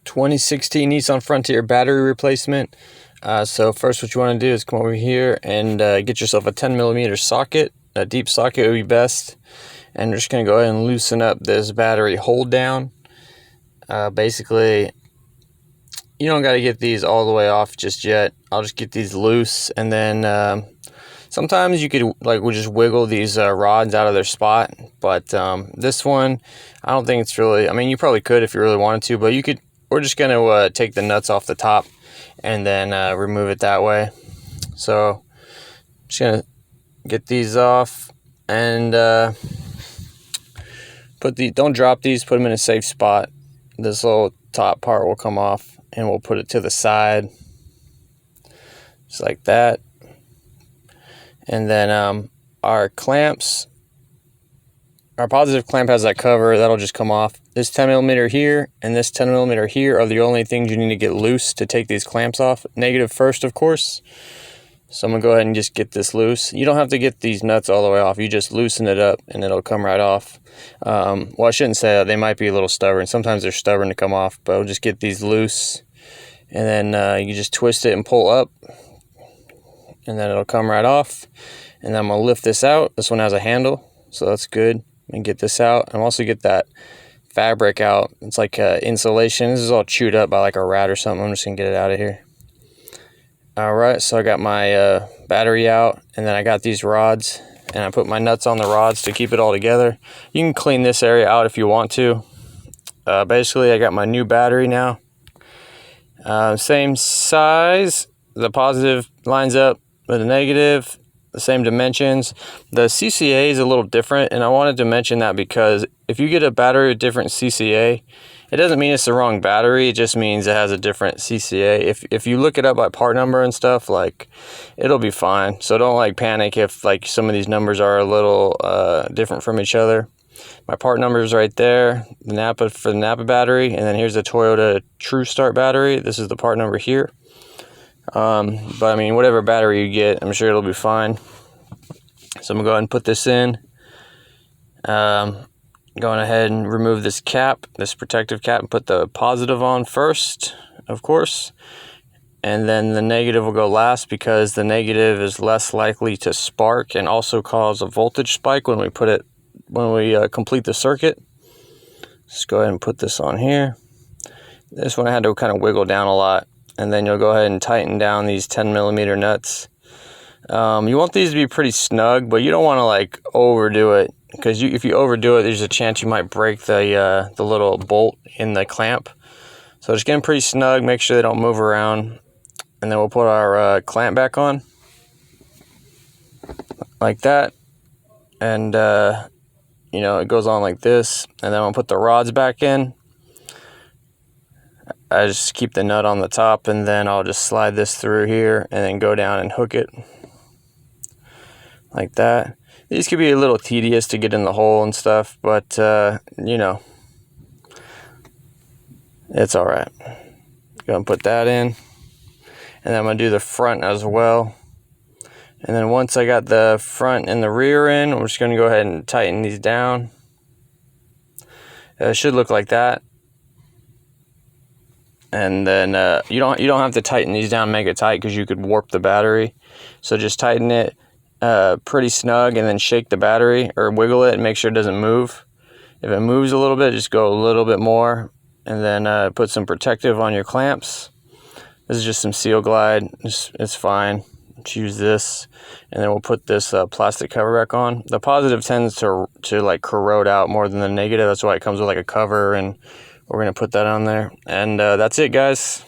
2016 Nissan Frontier battery replacement. So first what you want to do is come over here and get yourself a 10mm socket. A deep socket would be best. And we're just going to go ahead and loosen up this battery hold down. Basically, you don't got to get these all the way off just yet. I'll just get these loose, and then sometimes you could we'll just wiggle these rods out of their spot. But this one, I don't think it's really, I mean, you probably could if you really wanted to, but you could. We're just going to take the nuts off the top and then remove it that way. So just going to get these off and don't drop these, put them in a safe spot. This little top part will come off and we'll put it to the side just like that. And then our clamps, our positive clamp has that cover that'll just come off. This 10mm here and this 10mm here are the only things you need to get loose to take these clamps off. Negative first, of course. So I'm gonna go ahead and just get this loose. You don't have to get these nuts all the way off. You just loosen it up and it'll come right off. Well, I shouldn't say that. They might be a little stubborn. Sometimes they're stubborn to come off, but we'll just get these loose. And then you just twist it and pull up. And then it'll come right off. And then I'm gonna lift this out. This one has a handle, so that's good. And get this out. And also get that fabric out. It's like insulation. This is all chewed up by like a rat or something. I'm just gonna get it out of here. Alright, so I got my battery out, and then I got these rods, and I put my nuts on the rods to keep it all together. You can clean this area out if you want to. Basically, I got my new battery now. Same size. The positive lines up with the negative. The same dimensions. The CCA is a little different, and I wanted to mention that because if you get a battery with different CCA, it doesn't mean it's the wrong battery. It just means it has a different CCA. If you look it up by part number and stuff, like, it'll be fine. So don't like panic if like some of these numbers are a little different from each other. My part number is right there. The Napa for the Napa battery, and then here's the Toyota True Start battery. This is the part number here. But I mean, whatever battery you get, I'm sure it'll be fine. So I'm gonna go ahead and put this in. Going ahead and remove this cap, this protective cap, and put the positive on first, of course. And then the negative will go last because the negative is less likely to spark and also cause a voltage spike when we complete the circuit. Just go ahead and put this on here. This one I had to kind of wiggle down a lot. And then you'll go ahead and tighten down these 10mm nuts. You want these to be pretty snug, but you don't want to like overdo it, because if you overdo it, there's a chance you might break the little bolt in the clamp. So just get them pretty snug, make sure they don't move around, and then we'll put our clamp back on like that. And you know, it goes on like this, and then we'll put the rods back in. I just keep the nut on the top, and then I'll just slide this through here and then go down and hook it like that. These could be a little tedious to get in the hole and stuff, but you know, it's all right. Gonna put that in, and then I'm gonna do the front as well. And then once I got the front and the rear in, I'm just gonna go ahead and tighten these down. It should look like that. And then you don't have to tighten these down mega tight, because you could warp the battery. So just tighten it pretty snug, and then shake the battery or wiggle it and make sure it doesn't move. If it moves a little bit, just go a little bit more, and then put some protective on your clamps. This is just some Seal Glide. It's fine. Just use this, and then we'll put this plastic cover back on. The positive tends to like corrode out more than the negative. That's why it comes with like a cover, and we're going to put that on there. And that's it, guys.